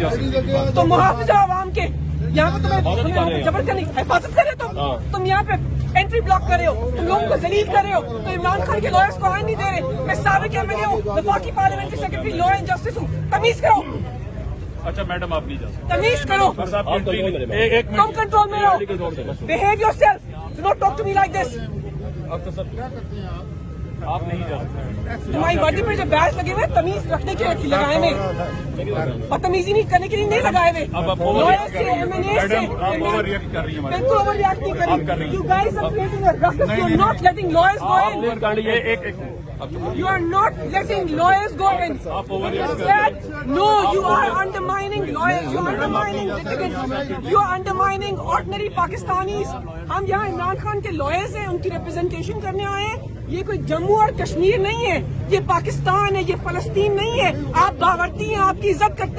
जा सकती। तो मुहाफिजा आवाम के यहाँ पे तुम्हें जबर करनी हिफाजत करे तुम यहाँ पे एंट्री ब्लॉक कर रहे हो, तुम लोगों को जलील कर रहे हो। तो इमरान खान के लॉयर्स को आने नहीं दे रहे। मैं साबिक एमएलए हूँ, वफाकी parliamentary secretary law and justice हूँ। तमीज करो। अच्छा मैडम आप नहीं जा सकते, तमीज करो। तुम कंट्रोल में रहो। Behave yourself, do not talk to me like this. अब तो सब आप नहीं जा सकते। तुम्हारी वर्दी पर जो बैच लगे हुए तमीज रखने के लिए लगाए हुए, बदतमीजी नहीं करने के लिए नहीं लगाए हुए। अब आप ओवर रिएक्ट कर रही हैं। बिल्कुल ओवर रिएक्ट नहीं कर रही। You guys are creating a ruckus. You are not letting lawyers go in. You are not letting lawyers go in. No, you are undermining lawyers. You are undermining litigants. You are undermining ordinary Pakistanis. हम यहाँ इमरान खान के lawyers हैं, उनकी representation करने आए हैं। ये कोई जम्मू और कश्मीर नहीं है, ये पाकिस्तान है, ये फलस्तीन नहीं है। आप बावर्ती हैं, आपकी इज्जत करते